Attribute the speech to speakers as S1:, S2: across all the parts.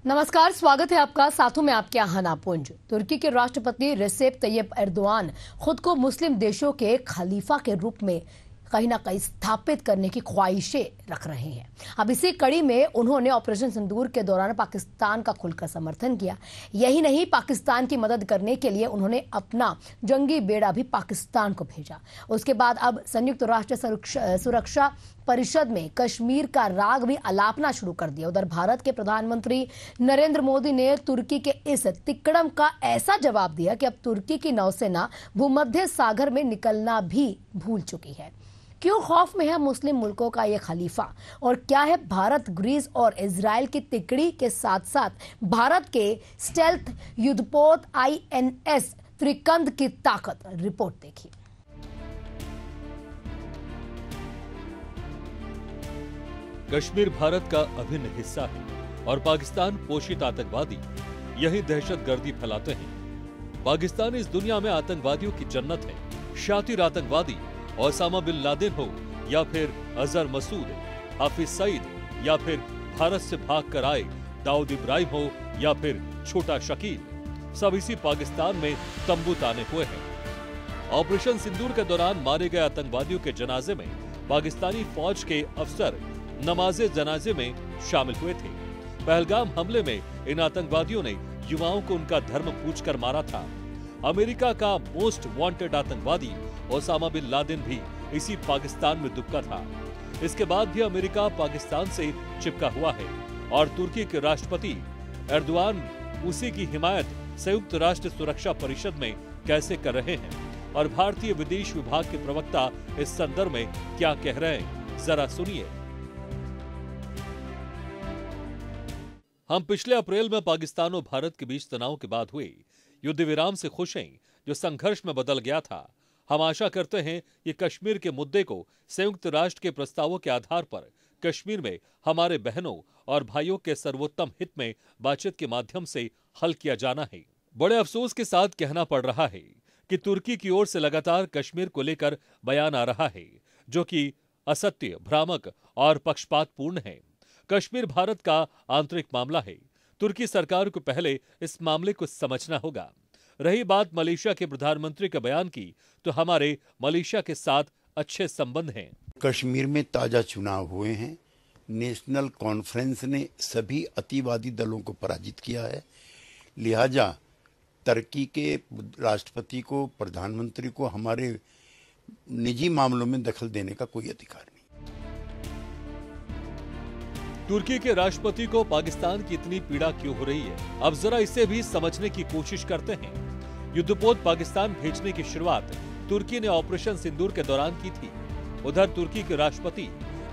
S1: नमस्कार, स्वागत है आपका। साथों में आपके हना पुंज। तुर्की के राष्ट्रपति रेसेप तैयब एर्दोआन खुद को मुस्लिम देशों के खलीफा के रूप में कहीं ना कहीं स्थापित करने की ख्वाहिशें रख रहे हैं। अब इसी कड़ी में उन्होंने ऑपरेशन सिंदूर के दौरान पाकिस्तान का खुलकर समर्थन किया। यही नहीं, पाकिस्तान की मदद करने के लिए उन्होंने अपना जंगी बेड़ा भी पाकिस्तान को भेजा। उसके बाद अब संयुक्त राष्ट्र सुरक्षा परिषद में कश्मीर का राग भी अलापना शुरू कर दिया। उधर भारत के प्रधानमंत्री नरेंद्र मोदी ने तुर्की के इस तिकड़म का ऐसा जवाब दिया कि अब तुर्की की नौसेना भूमध्य सागर में निकलना भी भूल चुकी है। क्यों खौफ में है मुस्लिम मुल्कों का ये खलीफा, और क्या है भारत, ग्रीस और इजराइल की तिकड़ी के साथ साथ भारत के स्टेल्थ युद्धपोत INS त्रिकंद की ताकत? रिपोर्ट देखिए।
S2: कश्मीर भारत का अभिन्न हिस्सा है और पाकिस्तान पोषित आतंकवादी यही दहशतगर्दी फैलाते हैं। पाकिस्तान इस दुनिया में आतंकवादियों की जन्नत है। शातिर आतंकवादी ओसामा बिन लादेन हो या फिर अजहर मसूद, हाफिज सईद या फिर भारत से भागकर आए दाऊद इब्राहिम हो या फिर छोटा शकील, सब इसी पाकिस्तान में तंबू ताने हुए हैं। ऑपरेशन सिंदूर के दौरान मारे गए आतंकवादियों के जनाजे में पाकिस्तानी फौज के अफसर नमाजे जनाजे में शामिल हुए थे। पहलगाम हमले में इन आतंकवादियों ने युवाओं को उनका धर्म पूछकर मारा था। अमेरिका का मोस्ट वांटेड आतंकवादी ओसामा बिन लादेन भी इसी पाकिस्तान में दुबका था। इसके बाद भी अमेरिका पाकिस्तान से चिपका हुआ है और तुर्की के राष्ट्रपति एर्दोआन उसी की हिमायत संयुक्त राष्ट्र सुरक्षा परिषद में कैसे कर रहे हैं, और भारतीय विदेश विभाग के प्रवक्ता इस संदर्भ में क्या कह रहे हैं, जरा सुनिए। हम पिछले अप्रैल में पाकिस्तान और भारत के बीच तनाव के बाद हुए युद्ध विराम से खुश हैं, जो संघर्ष में बदल गया था। हम आशा करते हैं कि कश्मीर के मुद्दे को संयुक्त राष्ट्र के प्रस्तावों के आधार पर कश्मीर में हमारे बहनों और भाइयों के सर्वोत्तम हित में बातचीत के माध्यम से हल किया जाना है। बड़े अफसोस के साथ कहना पड़ रहा है कि तुर्की की ओर से लगातार कश्मीर को लेकर बयान आ रहा है, जो कि असत्य, भ्रामक और पक्षपातपूर्ण है। कश्मीर भारत का आंतरिक मामला है। तुर्की सरकार को पहले इस मामले को समझना होगा। रही बात मलेशिया के प्रधानमंत्री के बयान की, तो हमारे मलेशिया के साथ अच्छे संबंध हैं।
S3: कश्मीर में ताजा चुनाव हुए हैं। नेशनल कॉन्फ्रेंस ने सभी अतिवादी दलों को पराजित किया है। लिहाजा तुर्की के राष्ट्रपति को, प्रधानमंत्री को हमारे निजी मामलों में दखल देने का कोई अधिकार नहीं।
S2: तुर्की के राष्ट्रपति को पाकिस्तान की इतनी पीड़ा क्यों हो रही है, अब जरा इसे भी समझने की कोशिश करते हैं। युद्धपोत पाकिस्तान भेजने की शुरुआत तुर्की ने ऑपरेशन सिंदूर के दौरान की थी। उधर तुर्की के राष्ट्रपति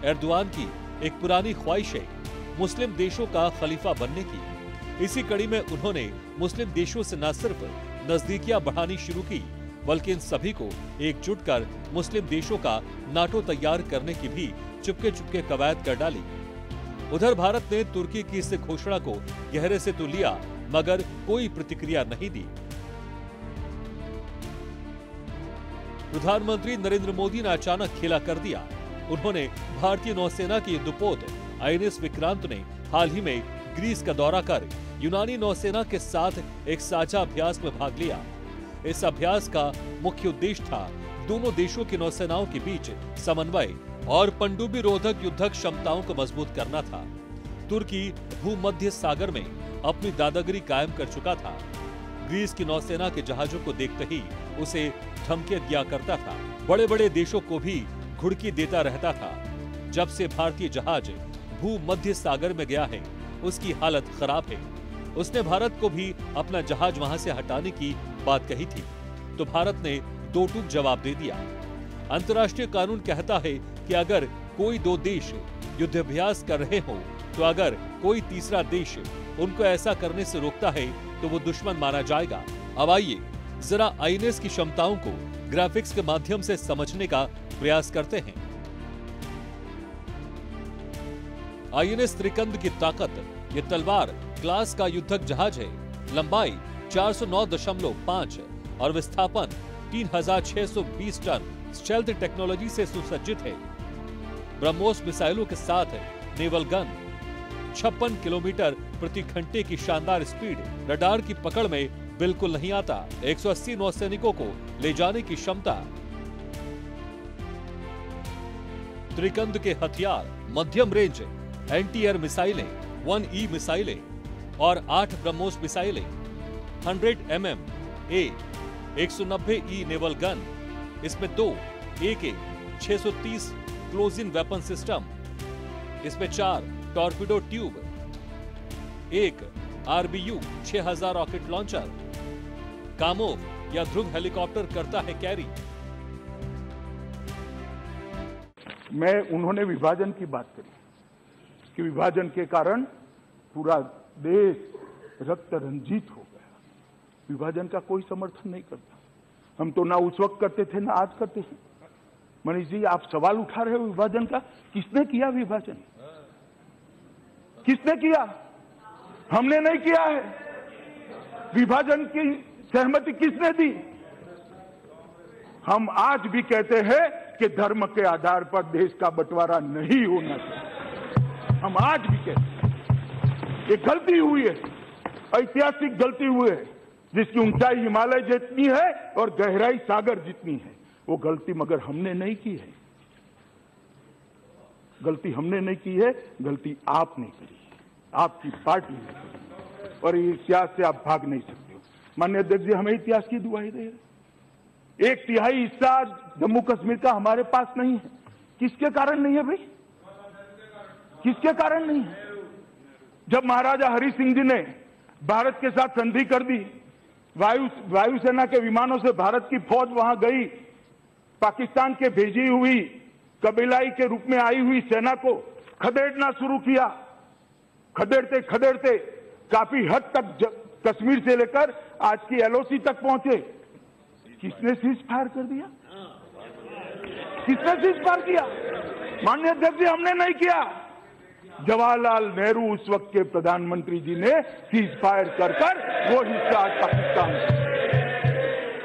S2: एर्दोआन की एक पुरानी ख्वाहिश है मुस्लिम देशों का खलीफा बनने की। इसी कड़ी में उन्होंने मुस्लिम देशों से न सिर्फ नजदीकियां बढ़ानी शुरू की, बल्कि इन सभी को एकजुट कर मुस्लिम देशों का नाटो तैयार करने की भी चुपके चुपके कवायद कर डाली। उधर भारत ने तुर्की की इस घोषणा को गहरे से तो लिया, मगर कोई प्रतिक्रिया नहीं दी। प्रधानमंत्री नरेंद्र मोदी ने अचानक खेला कर दिया। उन्होंने भारतीय नौसेना की युद्धपोत INS विक्रांत ने हाल ही में ग्रीस का दौरा कर यूनानी नौसेना के साथ एक साझा अभ्यास में भाग लिया। इस अभ्यास का मुख्य उद्देश्य था दोनों देशों की नौसेनाओं के बीच समन्वय और पनडुब्बी रोधक युद्धक क्षमताओं को मजबूत करना था। तुर्की भूमध्य सागर में अपनी दादागिरी कायम कर चुका था। ग्रीस की नौसेना के जहाजों को देखते ही उसे धमकी दिया करता था। बड़े बड़े देशों को भी घुड़की देता रहता था। जब से भारतीय जहाज भूमध्य सागर में गया है, उसकी हालत खराब है। उसने भारत को भी अपना जहाज वहां से हटाने की बात कही थी, तो भारत ने दो टूक जवाब दे दिया। अंतर्राष्ट्रीय कानून कहता है कि अगर कोई दो देश युद्धाभ्यास कर रहे हो, तो अगर कोई तीसरा देश उनको ऐसा करने से रोकता है, तो वो दुश्मन माना जाएगा। अब आइए जरा INS की क्षमताओं को ग्राफिक्स के माध्यम से समझने का प्रयास करते हैं। INS त्रिकंद की ताकत, ये तलवार क्लास का युद्धक जहाज है। लंबाई 409.5 और विस्थापन 3620 टन स्टेल्थ टेक्नोलॉजी से सुसज्जित है। ब्रह्मोस मिसाइलों के साथ नेवल गन, 56 किलोमीटर प्रति घंटे की शानदार स्पीड रडार की पकड़ में बिल्कुल नहीं आता। 180 नौसैनिकों को ले जाने की क्षमता, त्रिकंद के हथियार, मध्यम रेंज एंटी एयर मिसाइलें, 1E मिसाइलें और 8 ब्रह्मोस मिसाइलें, 100 mm A 190E naval gun, इसमें 2 AK 630 close in weapon system, इसमें 4 torpedo tube, 1 RBU 6000 rocket launcher, Kamov या ध्रुव हेलीकॉप्टर करता है कैरी।
S4: उन्होंने विभाजन की बात करी कि विभाजन के कारण पूरा देश रक्त रंजित हो गया। विभाजन का कोई समर्थन नहीं करता। हम तो ना उस वक्त करते थे ना आज करते हैं। मनीष जी, आप सवाल उठा रहे हो विभाजन का। किसने किया विभाजन? किसने किया? हमने नहीं किया है। विभाजन की सहमति किसने दी? हम आज भी कहते हैं कि धर्म के आधार पर देश का बंटवारा नहीं होना चाहिए। हम आज भी कहते हैं ये गलती हुई है, ऐतिहासिक गलती हुई है, जिसकी ऊंचाई हिमालय जितनी है और गहराई सागर जितनी है। वो गलती मगर हमने नहीं की है। गलती हमने नहीं की है, गलती आपने करी है, आपकी पार्टी ने करी, और ये इतिहास से आप भाग नहीं सकते हो। माननीय अध्यक्ष जी हमें इतिहास की दुहाई दे रहे। 1/3 हिस्सा जम्मू कश्मीर का हमारे पास नहीं है। किसके कारण नहीं है भाई? किसके कारण नहीं है? जब महाराजा हरि सिंह जी ने भारत के साथ संधि कर दी, वायुसेना के विमानों से भारत की फौज वहां गई, पाकिस्तान के भेजी हुई कबीलाई के रूप में आई हुई सेना को खदेड़ना शुरू किया। खदेड़ते खदेड़ते काफी हद तक कश्मीर से लेकर आज की LOC तक पहुंचे। किसने सीज फायर कर दिया? किसने सीज फायर किया? माननीय अध्यक्ष जी, हमने नहीं किया। जवाहरलाल नेहरू उस वक्त के प्रधानमंत्री जी ने सीज फायर कर वो हिस्सा आज पाकिस्तान।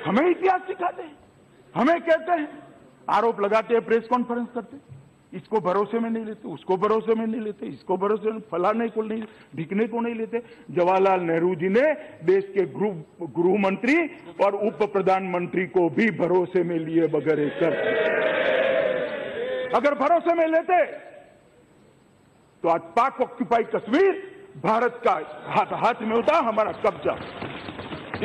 S4: हमें इतिहास सिखाते हैं, हमें कहते हैं, आरोप लगाते हैं, प्रेस कॉन्फ्रेंस करते, इसको भरोसे में नहीं लेते, उसको भरोसे में नहीं लेते, इसको भरोसे में फलाने को नहीं, ढिकने को नहीं लेते। जवाहरलाल नेहरू जी ने देश के गृह मंत्री और उप प्रधानमंत्री को भी भरोसे में लिए बगैर कर। अगर भरोसे में लेते तो आज पाक ऑक्यूपाई कश्मीर भारत का हाथ में होता, हमारा कब्जा।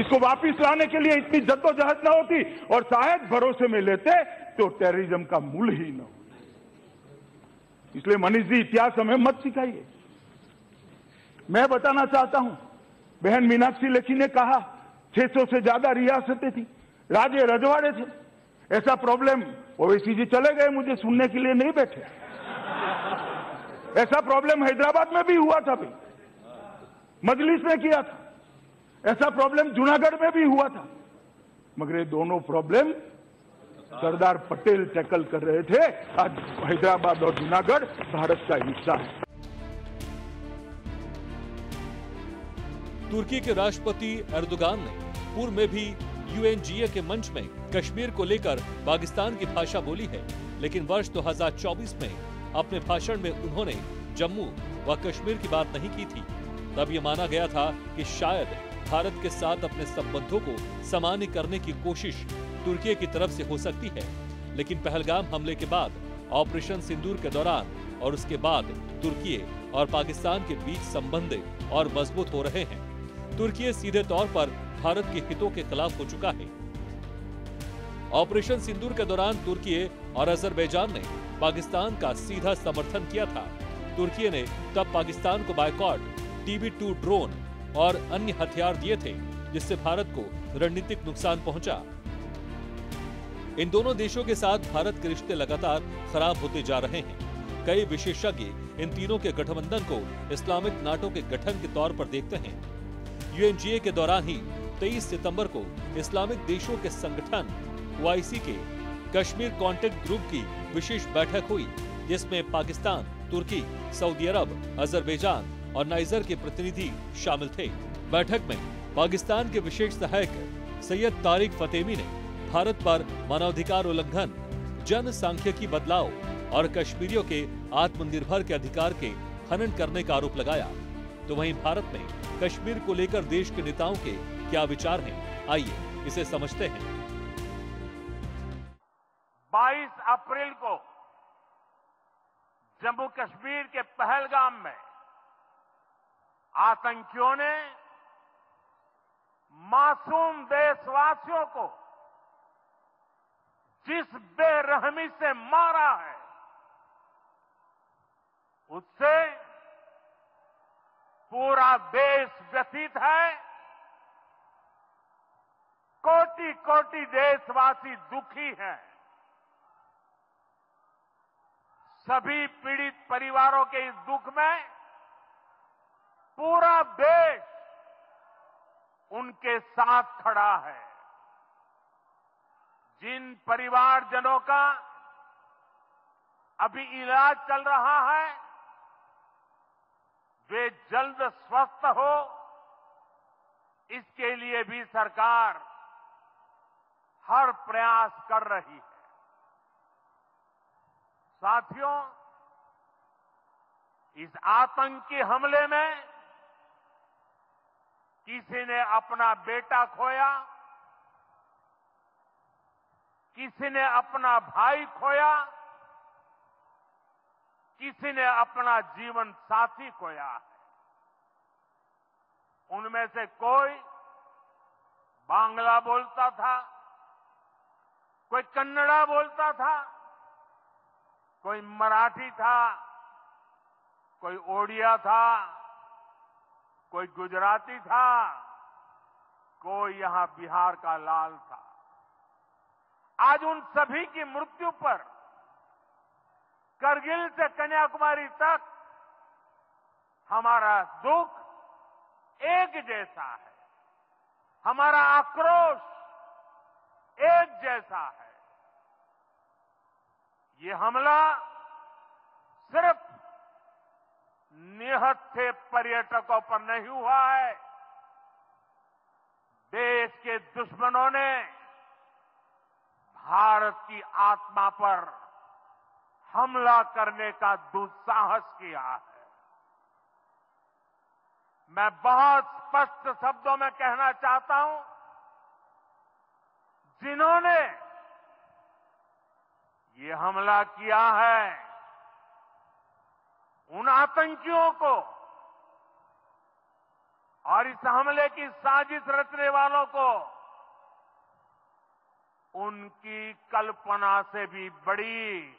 S4: इसको वापस लाने के लिए इतनी जद्दोजहद न होती, और शायद भरोसे में लेते तो टेररिज्म का मूल ही न होता। इसलिए मनीष जी, इतिहास हमें मत सिखाइए। मैं बताना चाहता हूं, बहन मीनाक्षी लेखी ने कहा 600 से ज्यादा रियासतें थी, राजे रजवाड़े थे। ऐसा प्रॉब्लम ओवैसी जी चले गए, मुझे सुनने के लिए नहीं बैठे। ऐसा प्रॉब्लम हैदराबाद में भी हुआ था, भाई मजलिस ने किया था। ऐसा प्रॉब्लम जूनागढ़ में भी हुआ था, मगर ये दोनों प्रॉब्लम सरदार पटेल टैकल कर रहे थे। आज हैदराबाद और जूनागढ़ भारत का हिस्सा है।
S2: तुर्की के राष्ट्रपति एर्दोगान ने पूर्व में भी UNGA के मंच में कश्मीर को लेकर पाकिस्तान की भाषा बोली है, लेकिन वर्ष 2024 में अपने भाषण में उन्होंने जम्मू व कश्मीर की बात नहीं की थी। तब ये माना गया था कि शायद भारत के साथ अपने संबंधों को सामान्य करने की कोशिश तुर्की की तरफ से हो सकती है, लेकिन पहलगाम हमले के बाद, ऑपरेशन सिंदूर के दौरान और उसके बाद तुर्की और पाकिस्तान के बीच संबंध और मजबूत हो रहे हैं। तुर्की सीधे तौर पर भारत के हितों के खिलाफ हो चुका है। ऑपरेशन सिंदूर के दौरान तुर्की और अजरबैजान ने पाकिस्तान का सीधा समर्थन किया था। तुर्की ने तब पाकिस्तान को बायकॉट, TB2 ड्रोन और अन्य हथियार दिए थे, जिससे भारत को रणनीतिक नुकसान पहुंचा। इन दोनों देशों के साथ भारत के रिश्ते लगातार खराब होते जा रहे हैं। कई विशेषज्ञ इन तीनों के गठबंधन को इस्लामिक नाटो के गठन के तौर पर देखते हैं। UNGA के दौरान ही 23 सितंबर को इस्लामिक देशों के संगठन OIC के कश्मीर कॉन्टैक्ट ग्रुप की विशेष बैठक हुई, जिसमें पाकिस्तान, तुर्की, सऊदी अरब, अजरबैजान और नाइजर के प्रतिनिधि शामिल थे। बैठक में पाकिस्तान के विशेष सहायक सैयद तारिक फतेमी ने भारत पर मानवाधिकार उल्लंघन, जनसांख्यिकी बदलाव और कश्मीरियों के आत्मनिर्भर के अधिकार के खनन करने का आरोप लगाया। तो वहीं भारत में कश्मीर को लेकर देश के नेताओं के क्या विचार हैं, आइए इसे समझते हैं।
S5: 22 अप्रैल को जम्मू कश्मीर के पहलगाम में आतंकियों ने मासूम देशवासियों को जिस बेरहमी से मारा है, उससे पूरा देश व्यथित है। कोटि कोटि देशवासी दुखी हैं। सभी पीड़ित परिवारों के इस दुख में पूरा देश उनके साथ खड़ा है। जिन परिवारजनों का अभी इलाज चल रहा है, वे जल्द स्वस्थ हो, इसके लिए भी सरकार हर प्रयास कर रही है। साथियों, इस आतंकी हमले में किसी ने अपना बेटा खोया, किसी ने अपना भाई खोया, किसी ने अपना जीवन साथी खोया है। उनमें से कोई बांग्ला बोलता था, कोई कन्नड़ा बोलता था, कोई मराठी था, कोई ओडिया था, कोई गुजराती था, कोई यहां बिहार का लाल था। आज उन सभी की मृत्यु पर करगिल से कन्याकुमारी तक हमारा दुख एक जैसा है, हमारा आक्रोश एक जैसा है। ये हमला सिर्फ निहत्थे पर्यटकों पर नहीं हुआ है, देश के दुश्मनों ने भारत की आत्मा पर हमला करने का दुस्साहस किया है। मैं बहुत स्पष्ट शब्दों में कहना चाहता हूं, जिन्होंने ये हमला किया है, उन आतंकियों को और इस हमले की साजिश रचने वालों को उनकी कल्पना से भी बड़ी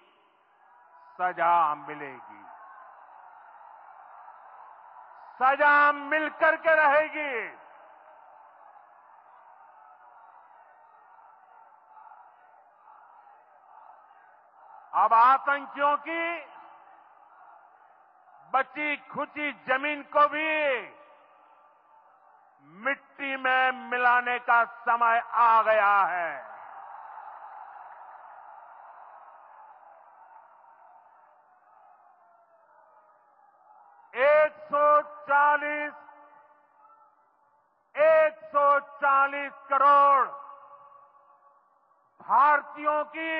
S5: सजा मिलेगी। सजा मिलकर के रहेगी। अब आतंकियों की बची खुची जमीन को भी मिट्टी में मिलाने का समय आ गया है। $140 करोड़ भारतीयों की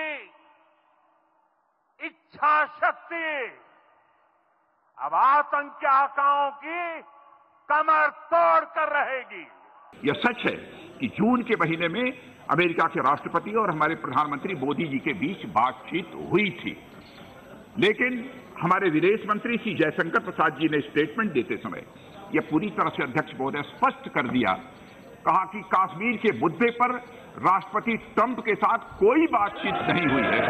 S5: इच्छा शक्ति अब आतंक के आकाओं की कमर तोड़ कर रहेगी।
S6: यह सच है कि जून के महीने में अमेरिका के राष्ट्रपति और हमारे प्रधानमंत्री मोदी जी के बीच बातचीत हुई थी, लेकिन हमारे विदेश मंत्री श्री जयशंकर प्रसाद जी ने स्टेटमेंट देते समय यह पूरी तरह से अध्यक्ष महोदय स्पष्ट कर दिया, कहा कि कश्मीर के मुद्दे पर राष्ट्रपति ट्रंप के साथ कोई बातचीत नहीं हुई है।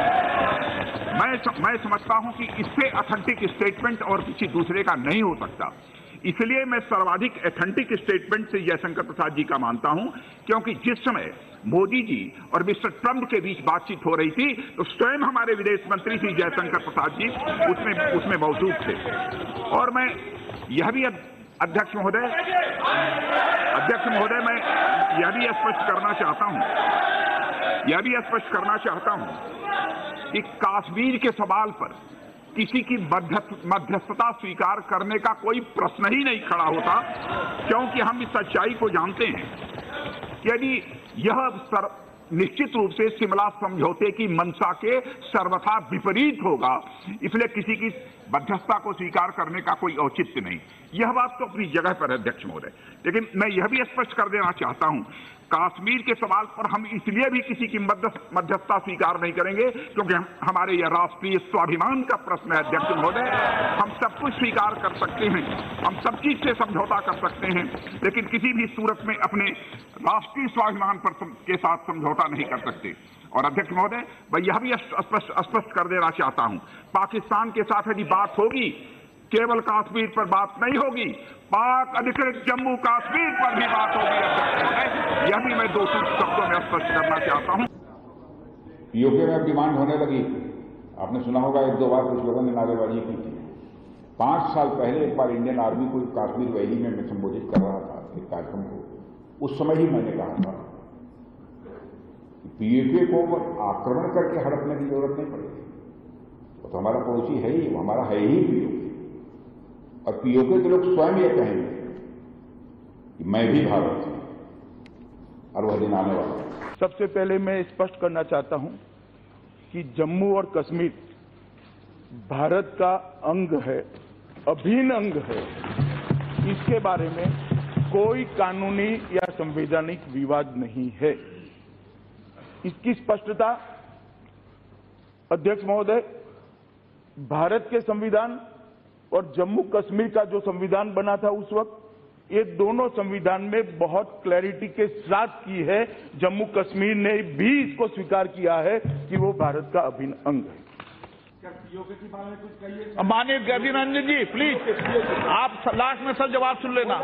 S6: मैं समझता हूं कि इससे ऑथेंटिक स्टेटमेंट और किसी दूसरे का नहीं हो सकता। इसलिए मैं सर्वाधिक ऑथेंटिक स्टेटमेंट से जयशंकर प्रसाद जी का मानता हूं, क्योंकि जिस समय मोदी जी और मिस्टर ट्रंप के बीच बातचीत हो रही थी तो स्वयं हमारे विदेश मंत्री श्री जयशंकर प्रसाद जी उसमें मौजूद थे। और मैं यह भी अध्यक्ष महोदय मैं यह भी स्पष्ट करना चाहता हूं कि कश्मीर के सवाल पर किसी की मध्यस्थता स्वीकार करने का कोई प्रश्न ही नहीं खड़ा होता, क्योंकि हम इस सच्चाई को जानते हैं कि यदि यह निश्चित रूप से शिमला समझौते की मंशा के सर्वथा विपरीत होगा, इसलिए किसी की मध्यस्थता को स्वीकार करने का कोई औचित्य नहीं। यह बात तो अपनी जगह पर है अध्यक्ष महोदय, लेकिन मैं यह भी स्पष्ट कर देना चाहता हूं, कश्मीर के सवाल पर हम इसलिए भी किसी की मध्यस्थता स्वीकार नहीं करेंगे क्योंकि हमारे यह राष्ट्रीय स्वाभिमान का प्रश्न है अध्यक्ष महोदय। हम सब कुछ स्वीकार कर सकते हैं, हम सब चीज से समझौता कर सकते हैं, लेकिन किसी भी सूरत में अपने राष्ट्रीय स्वाभिमान पर के साथ समझौता नहीं कर सकते। और अध्यक्ष महोदय, मैं यह भी स्पष्ट कर देना चाहता हूं, पाकिस्तान के साथ यदि बात होगी केवल कश्मीर पर बात नहीं होगी, पाक अधिकृत जम्मू कश्मीर पर भी बात होगी अध्यक्ष महोदय। यह भी मैं 2 शब्दों में स्पष्ट करना चाहता हूं।
S7: पीओके में डिमांड होने लगी, आपने सुना होगा 1-2 बार कुछ लोगों ने नारेबाजी की थी। 5 साल पहले एक बार इंडियन आर्मी को कश्मीर वैली में मैं संबोधित कर रहा था एक कार्यक्रम को, उस समय ही मैंने कहा था पीओके को आक्रमण करके हड़पने की जरूरत नहीं पड़ेगी, वो तो हमारा पड़ोसी है ही, वो हमारा है ही पीओके। और पीओके के लोग स्वयं ये कहेंगे कि मैं भी भारत हूं, और वह दिन आने वाला है।
S4: सबसे पहले मैं स्पष्ट करना चाहता हूं कि जम्मू और कश्मीर भारत का अंग है, अभिन्न अंग है। इसके बारे में कोई कानूनी या संवैधानिक विवाद नहीं है। इसकी स्पष्टता अध्यक्ष महोदय, भारत के संविधान और जम्मू कश्मीर का जो संविधान बना था उस वक्त, ये दोनों संविधान में बहुत क्लैरिटी के साथ की है। जम्मू कश्मीर ने भी इसको स्वीकार किया है कि वो भारत का अभिन्न अंग है।
S8: माननीय गर्दी रंजन जी प्लीज, आप लास्ट में सर जवाब सुन लेना।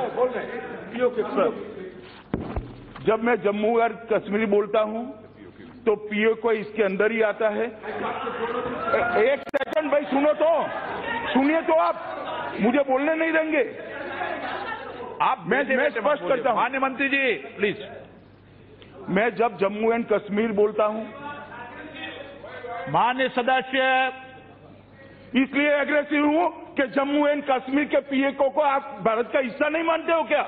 S4: जब मैं जम्मू और कश्मीर बोलता हूं तो पीओके इसके अंदर ही आता है। एक सेकंड भाई, सुनिए तो आप मुझे बोलने नहीं देंगे।
S8: आप मैं
S4: स्पष्ट करता हूं
S8: माननीय मंत्री जी प्लीज।
S4: मैं जब जम्मू एंड कश्मीर बोलता हूं,
S8: माननीय सदस्य,
S4: इसलिए एग्रेसिव हूं कि जम्मू एंड कश्मीर के पीओके को आप भारत का हिस्सा नहीं मानते हो क्या?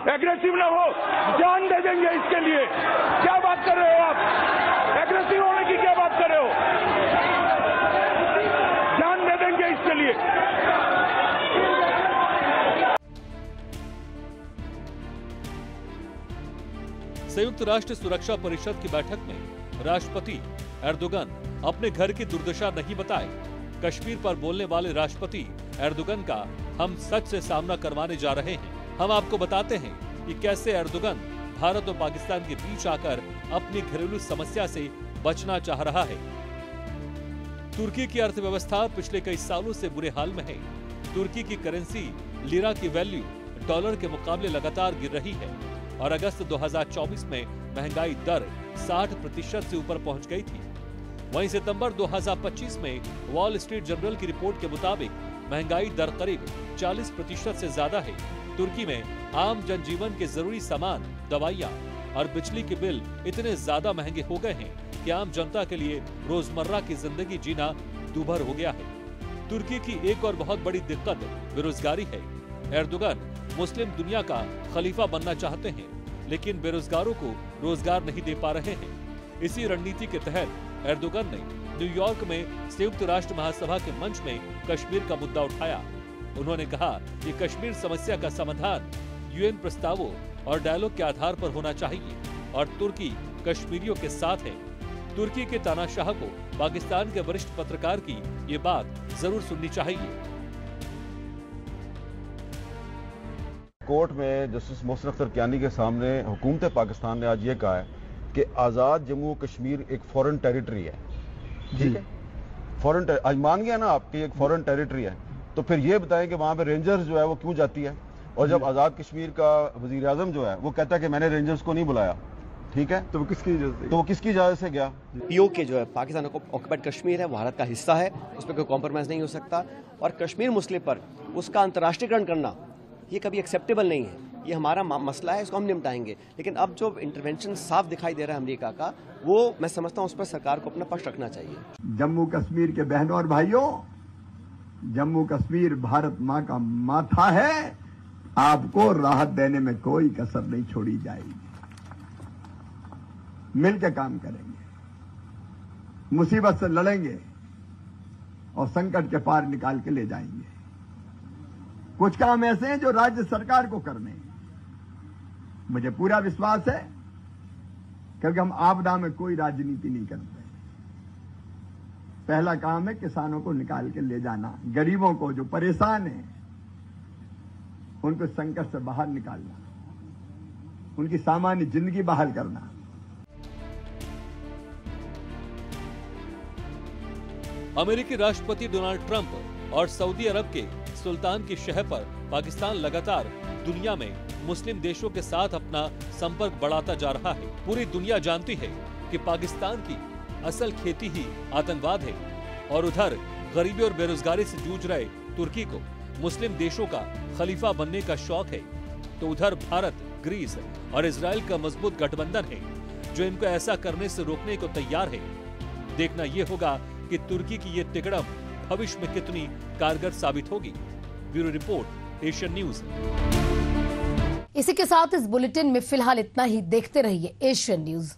S4: एग्रेसिव ना हो, जान दे देंगे इसके लिए। क्या बात कर रहे हो आप? एग्रेसिव होने की क्या बात कर रहे हो? जान दे देंगे इसके लिए।
S2: संयुक्त राष्ट्र सुरक्षा परिषद की बैठक में राष्ट्रपति एर्दोगन अपने घर की दुर्दशा नहीं बताए। कश्मीर पर बोलने वाले राष्ट्रपति एर्दोगन का हम सच से सामना करवाने जा रहे हैं। हम आपको बताते हैं कि कैसे एर्दोगन भारत और पाकिस्तान के बीच आकर अपनी घरेलू समस्या से बचना चाह रहा है। तुर्की की अर्थव्यवस्था पिछले कई सालों से बुरे हाल में है। तुर्की की करेंसी लीरा की वैल्यू डॉलर के मुकाबले लगातार गिर रही है और अगस्त 2024 में महंगाई दर 60% से ऊपर पहुंच गई थी। वहीं सितंबर 2025 में वॉल स्ट्रीट जर्नल की रिपोर्ट के मुताबिक महंगाई दर करीब 40% से ज्यादा है। तुर्की में आम जनजीवन के जरूरी सामान, दवाइयाँ और बिजली के बिल इतने ज्यादा महंगे हो गए हैं कि आम जनता के लिए रोजमर्रा की जिंदगी जीना दूभर हो गया है। तुर्की की एक और बहुत बड़ी दिक्कत बेरोजगारी है। एर्दोगन मुस्लिम दुनिया का खलीफा बनना चाहते हैं, लेकिन बेरोजगारों को रोजगार नहीं दे पा रहे हैं। इसी रणनीति के तहत एर्दोगन ने न्यूयॉर्क में संयुक्त राष्ट्र महासभा के मंच में कश्मीर का मुद्दा उठाया। उन्होंने कहा कि कश्मीर समस्या का समाधान यूएन प्रस्तावों और डायलॉग के आधार पर होना चाहिए और तुर्की कश्मीरियों के साथ है। तुर्की के तानाशाह को पाकिस्तान के वरिष्ठ पत्रकार की ये बात जरूर सुननी चाहिए।
S9: कोर्ट में जस्टिस मोहसिन अख्तर कियानी के सामने हुकूमत पाकिस्तान ने आज ये कहा है कि आज़ाद जम्मू कश्मीर एक फॉरेन टेरिटरी है। ठीक है, फॉरेन आज मान गया ना आपकी एक फॉरेन टेरिटरी है, तो फिर ये बताएं कि वहां पे रेंजर्स जो है वो क्यों जाती है? और जब आज़ाद कश्मीर का वजीर आजम जो है वो कहता है कि मैंने रेंजर्स को नहीं बुलाया, ठीक है, तो वो किसकी इजाजत से गया?
S10: पीओके जो है पाकिस्तान ऑक्युपाइड कश्मीर है, भारत का हिस्सा है, उस पर कोई कॉम्प्रोमाइज नहीं हो सकता। और कश्मीर मुस्लिम पर उसका अंतर्राष्ट्रीयकरण करना ये कभी एक्सेप्टेबल नहीं है। ये हमारा मसला है, इसको हम निपटाएंगे। लेकिन अब जो इंटरवेंशन साफ दिखाई दे रहा है अमेरिका का, वो मैं समझता हूँ उस पर सरकार को अपना पक्ष रखना चाहिए।
S11: जम्मू कश्मीर के बहनों और भाइयों, जम्मू कश्मीर भारत माँ का माथा है। आपको राहत देने में कोई कसर नहीं छोड़ी जाएगी। मिलकर काम करेंगे, मुसीबत से लड़ेंगे, और संकट के पार निकाल के ले जाएंगे। कुछ काम ऐसे हैं जो राज्य सरकार को करने हैं। मुझे पूरा विश्वास है, क्योंकि हम आपदा में कोई राजनीति नहीं करते। पहला काम है किसानों को निकाल के ले जाना, गरीबों को जो परेशान हैं उनको संकट से बाहर निकालना, उनकी सामान्य जिंदगी बहाल करना।
S2: अमेरिकी राष्ट्रपति डोनाल्ड ट्रंप और सऊदी अरब के सुल्तान की शह पर पाकिस्तान लगातार दुनिया में मुस्लिम देशों के साथ अपना संपर्क बढ़ाता जा रहा है। पूरी दुनिया जानती है कि पाकिस्तान की असल खेती ही आतंकवाद है और उधर गरीबी और बेरोजगारी से जूझ रहे तुर्की को मुस्लिम देशों का खलीफा बनने का शौक है, तो उधर भारत, ग्रीस और इजराइल का मजबूत गठबंधन है जो इनको ऐसा करने से रोकने को तैयार है। देखना यह होगा कि तुर्की की ये तिकड़म भविष्य में कितनी कारगर साबित होगी। Bureau report, Asian news.
S1: इसी के साथ इस बुलेटिन में फिलहाल इतना ही। देखते रहिए एशियन न्यूज।